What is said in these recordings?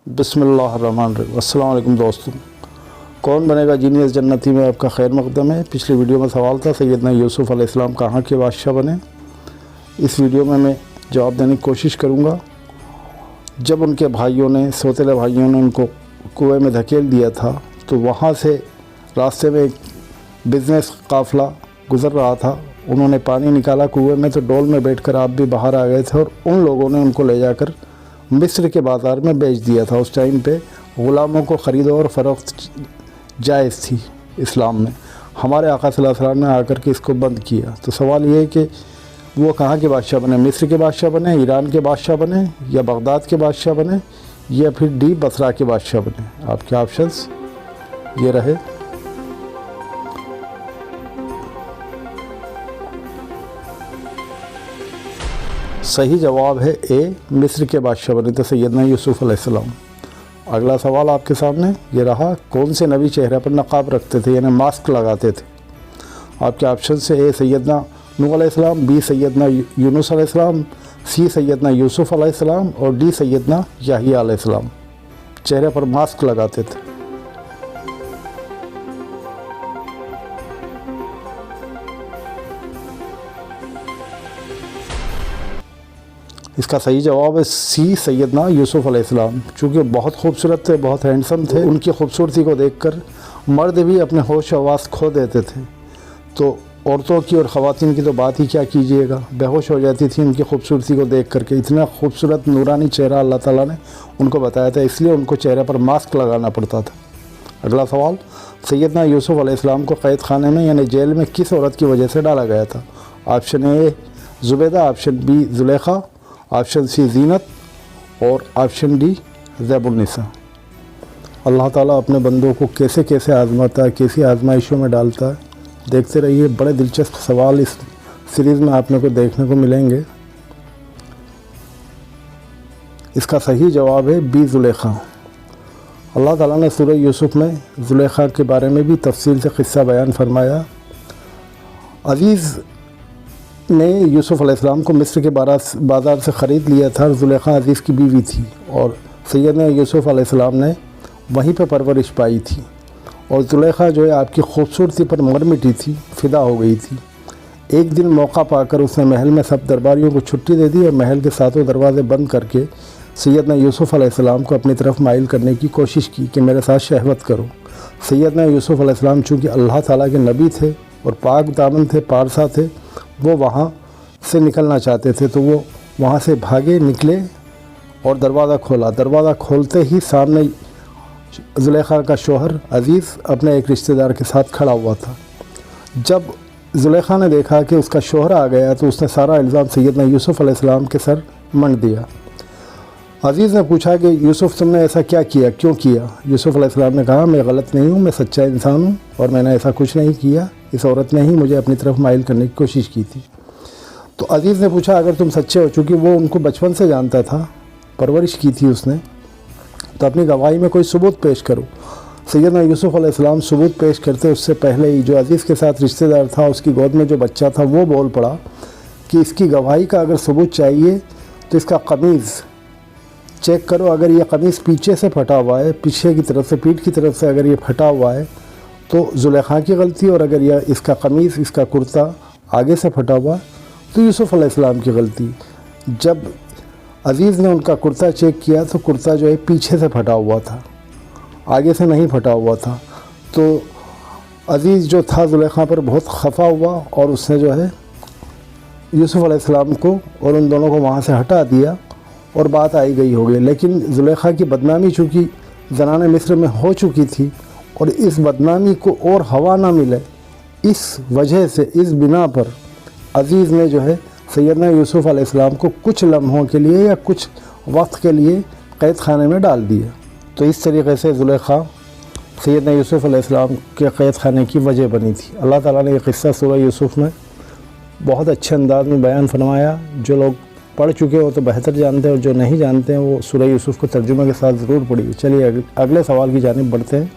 बिस्मिल्लाहिर्रहमानिर्रहीम। अस्सलाम वालेकुम दोस्तों, कौन बनेगा जीनियस जन्नती में आपका खैर मकदम है। पिछली वीडियो में सवाल था सैयदना यूसुफ़ अलैहिस्सलाम कहाँ के बादशाह बने। इस वीडियो में मैं जवाब देने की कोशिश करूँगा। जब उनके भाइयों ने, सौतेले भाइयों ने उनको कुएं में धकेल दिया था तो वहाँ से रास्ते में एक बिज़नेस काफ़िला गुज़र रहा था। उन्होंने पानी निकाला कुएं में तो डोल में बैठकर आप भी बाहर आ गए थे और उन लोगों ने उनको ले जाकर मिस्र के बाज़ार में बेच दिया था। उस टाइम पे ग़ुलामों को ख़रीद और फ़रोख्त जायज़ थी इस्लाम में। हमारे आका सल्लल्लाहु अलैहि वसल्लम ने आकर के इसको बंद किया। तो सवाल ये है कि वो कहाँ के बादशाह बने, मिस्र के बादशाह बने, ईरान के बादशाह बने, या बगदाद के बादशाह बने, या फिर डी बसरा के बादशाह बने। आपके ऑप्शंस ये रहे। सही जवाब है ए, मिस्र के बादशाह बने थे सैयदना यूसुफ़ अलैहिस्सलाम। अगला सवाल आपके सामने ये रहा, कौन से नबी चेहरे पर नकाब रखते थे यानी मास्क लगाते थे। आपके ऑप्शन से ए सैयदना नूह अलैहिस्सलाम, बी सैयदना यूनुस अलैहिस्सलाम, सी सैयदना यूसुफ़ अलैहिस्सलाम और डी सैयदना याहिया अलैहिस्सलाम चेहरे पर मास्क लगाते थे। इसका सही जवाब है सी सैयदना यूसुफ़ अलैहिस्सलाम। चूँकि बहुत खूबसूरत थे, बहुत हैंडसम थे, उनकी खूबसूरती को देखकर मर्द भी अपने होश हवास खो देते थे। तो औरतों की और ख़वातीन की तो बात ही क्या कीजिएगा, बेहोश हो जाती थी उनकी खूबसूरती को देख करके। इतना खूबसूरत नूरानी चेहरा अल्लाह ताला ने उनको बताया था, इसलिए उनको चेहरे पर मास्क लगाना पड़ता था। अगला सवाल, सैयदना यूसुफ़ अलैहिस्सलाम को क़ैद खाने में यानी जेल में किस औरत की वजह से डाला गया था। Option A Zubaida, option B Zulekha, option C Zeenat और ऑप्शन डी ज़ैबुन्निसा। अल्लाह ताला अपने बंदों को कैसे कैसे आज़माता है, कैसी आज़माइशों में डालता है, देखते रहिए। बड़े दिलचस्प सवाल इस सीरीज़ में आपने को देखने को मिलेंगे। इसका सही जवाब है बी ज़ुलेखा। अल्लाह ताला ने सूरह यूसुफ़ में ज़ुलेखा के बारे में भी तफसील से क़िस्सा बयान फरमाया। अज़ीज़ ने यूसुफ़ अलैहिस्सलाम को मिस्र के बाज़ार से ख़रीद लिया था। ज़ुलेखा अज़ीज़ की बीवी थी और सैयदना यूसुफ़ अलैहिस्सलाम ने वहीं पर परवरिश पाई थी। और ज़ुलेखा जो है आपकी खूबसूरती पर मर मिटी थी, फ़िदा हो गई थी। एक दिन मौका पाकर उसने महल में सब दरबारियों को छुट्टी दे दी और महल के सातों दरवाज़े बंद करके सैयदना यूसुफ़ अलैहिस्सलाम को अपनी तरफ माइल करने की कोशिश की कि मेरे साथ शहवत करो। सैयदना यूसुफ़ अलैहिस्सलाम चूँकि अल्लाह ताला के नबी थे और पाक दामन थे, पारसा थे, वो वहाँ से निकलना चाहते थे। तो वो वहाँ से भागे, निकले और दरवाज़ा खोला। दरवाज़ा खोलते ही सामने ज़ुलेखा का शौहर अज़ीज़ अपने एक रिश्तेदार के साथ खड़ा हुआ था। जब ज़ुलेखा ने देखा कि उसका शौहर आ गया तो उसने सारा इल्ज़ाम सैयदना यूसुफ़ अलैहिस्सलाम के सर मंड दिया। अज़ीज़ ने पूछा कि यूसुफ़ तुमने ऐसा क्या किया, क्यों किया। यूसुफ़ अलैहिस्सलाम ने कहा, मैं गलत नहीं हूँ, मैं सच्चा इंसान हूँ और मैंने ऐसा कुछ नहीं किया, इस औरत ने ही मुझे अपनी तरफ माइल करने की कोशिश की थी। तो अज़ीज़ ने पूछा, अगर तुम सच्चे हो, चूँकि वो उनको बचपन से जानता था, परवरिश की थी उसने, तो अपनी गवाही में कोई सबूत पेश करो। सैयदना यूसुफ़ अलैहिस्सलाम सबूत पेश करते उससे पहले ही जो अज़ीज़ के साथ रिश्तेदार था, उसकी गोद में जो बच्चा था, वो बोल पड़ा कि इसकी गवाही का अगर सबूत चाहिए तो इसका कमीज़ चेक करो। अगर ये कमीज़ पीछे से फटा हुआ है, पीछे की तरफ से, पीठ की तरफ से अगर ये फटा हुआ है तो ज़ुलेखा की गलती, और अगर यह इसका कमीज़, इसका कुर्ता आगे से फटा हुआ तो यूसुफ़ अलैहिस्सलाम की गलती। जब अज़ीज़ ने उनका कुर्ता चेक किया तो कुर्ता जो है पीछे से फटा हुआ था, आगे से नहीं फटा हुआ था। तो अज़ीज़ जो था ज़ुलेखा पर बहुत खफा हुआ और उसने जो है यूसुफ़ अलैहिस्सलाम को और उन दोनों को वहाँ से हटा दिया और बात आई गई हो गई। लेकिन ज़ुलेखा की बदनामी चूँकि ज़नाने मिस्र में हो चुकी थी और इस बदनामी को और हवा ना मिले, इस वजह से, इस बिना पर अज़ीज़ ने जो है सैयदना यूसुफ़ अलैहिस्सलाम को कुछ लम्हों के लिए या कुछ वक्त के लिए क़ैद खाने में डाल दिया। तो इस तरीक़े से ज़ुलेखा सैयदना यूसुफ़ अलैहिस्सलाम के क़ैद खाने की वजह बनी थी। अल्लाह ताला ने यह क़िस्सा सूरह यूसुफ़ में बहुत अच्छे अंदाज़ में बयान फरमाया। जो लोग पढ़ चुके हो तो बेहतर जानते हैं और जो नहीं जानते हैं वो सूरह यूसुफ़ को तर्जुमे के साथ ज़रूर पढ़िए। चलिए अगले सवाल की जानिब बढ़ते हैं।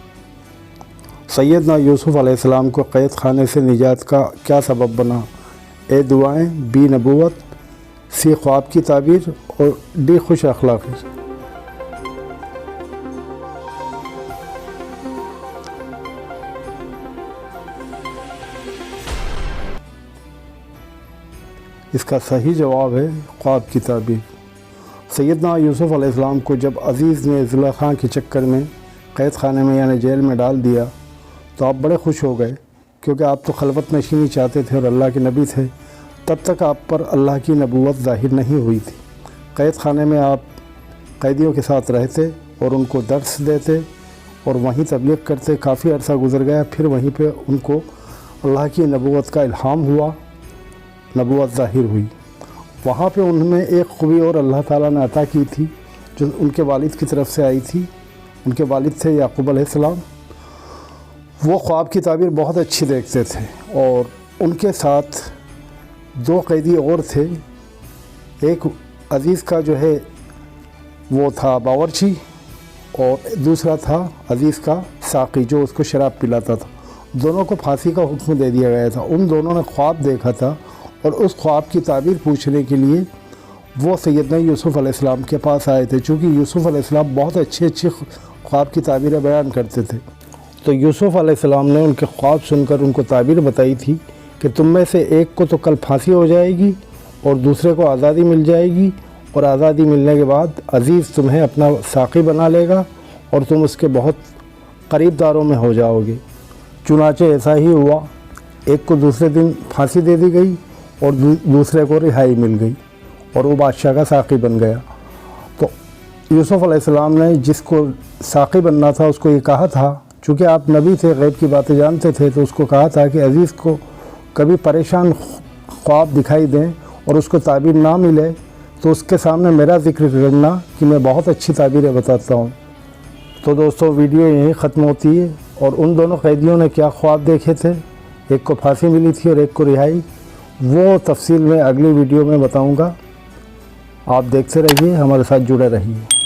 सैयदना यूसुफ़ अलैहिस्सलाम को क़ैद खाने से निजात का क्या सबब बना। ए दुआएँ, बी नबूवत, सी ख्वाब की ताबीर और डी खुश अखलाक़ी। اس کا صحیح جواب ہے خواب کی تعبیر۔ سیدنا یوسف علیہ السلام کو جب عزیز نے زلیخا کے چکر میں قید خانے میں یعنی جیل میں ڈال دیا تو آپ بڑے خوش ہو گئے، کیونکہ آپ تو خلوت نشینی چاہتے تھے اور اللہ کے نبی تھے۔ تب تک آپ پر اللہ کی نبوت ظاہر نہیں ہوئی تھی۔ قید خانے میں آپ قیدیوں کے ساتھ رہتے اور ان کو درس دیتے اور وہیں تبلیغ کرتے۔ کافی عرصہ گزر گیا، پھر وہیں پہ ان کو اللہ کی نبوت کا الہام ہوا، نبوت ظاہر ہوئی۔ وہاں پہ ان میں ایک خوبی اور اللہ تعالیٰ نے عطا کی تھی جو ان کے والد کی طرف سے آئی تھی۔ ان کے والد تھے یعقوب علیہ السلام۔ وہ خواب کی تعبیر بہت اچھی دیکھتے تھے، اور ان کے ساتھ دو قیدی اور تھے۔ ایک عزیز کا جو ہے وہ تھا باورچی، اور دوسرا تھا عزیز کا ساقی جو اس کو شراب پلاتا تھا۔ دونوں کو پھانسی کا حکم دے دیا گیا تھا۔ ان دونوں نے خواب دیکھا تھا، اور اس خواب کی تعبیر پوچھنے کے لیے وہ سیدنا یوسف علیہ السلام کے پاس آئے تھے، چونکہ یوسف علیہ السلام بہت اچھی خواب کی تعبیریں بیان کرتے تھے۔ تو یوسف علیہ السلام نے ان کے خواب سن کر ان کو تعبیر بتائی تھی کہ تم میں سے ایک کو تو کل پھانسی ہو جائے گی اور دوسرے کو آزادی مل جائے گی، اور آزادی ملنے کے بعد عزیز تمہیں اپنا ساقی بنا لے گا اور تم اس کے بہت قریب داروں میں ہو جاؤ گے۔ چنانچہ ایسا ہی ہوا، ایک کو دوسرے دن پھانسی دے دی گئی اور دوسرے کو رہائی مل گئی، اور وہ بادشاہ کا ساقی بن گیا۔ تو یوسف علیہ السلام نے جس کو ساقی بننا تھا اس کو یہ کہا تھا، چونکہ آپ نبی تھے، غیب کی باتیں جانتے تھے، تو اس کو کہا تھا کہ عزیز کو کبھی پریشان خواب دکھائی دیں اور اس کو تعبیر نہ ملے تو اس کے سامنے میرا ذکر کرنا کہ میں بہت اچھی تعبیریں بتاتا ہوں۔ تو دوستو ویڈیو یہیں ختم ہوتی ہے، اور ان دونوں قیدیوں نے کیا خواب دیکھے تھے، ایک کو پھانسی ملی تھی اور ایک کو رہائی، وہ تفصیل میں اگلی ویڈیو میں بتاؤں گا۔ آپ دیکھتے رہیے، ہمارے ساتھ جڑے رہیے۔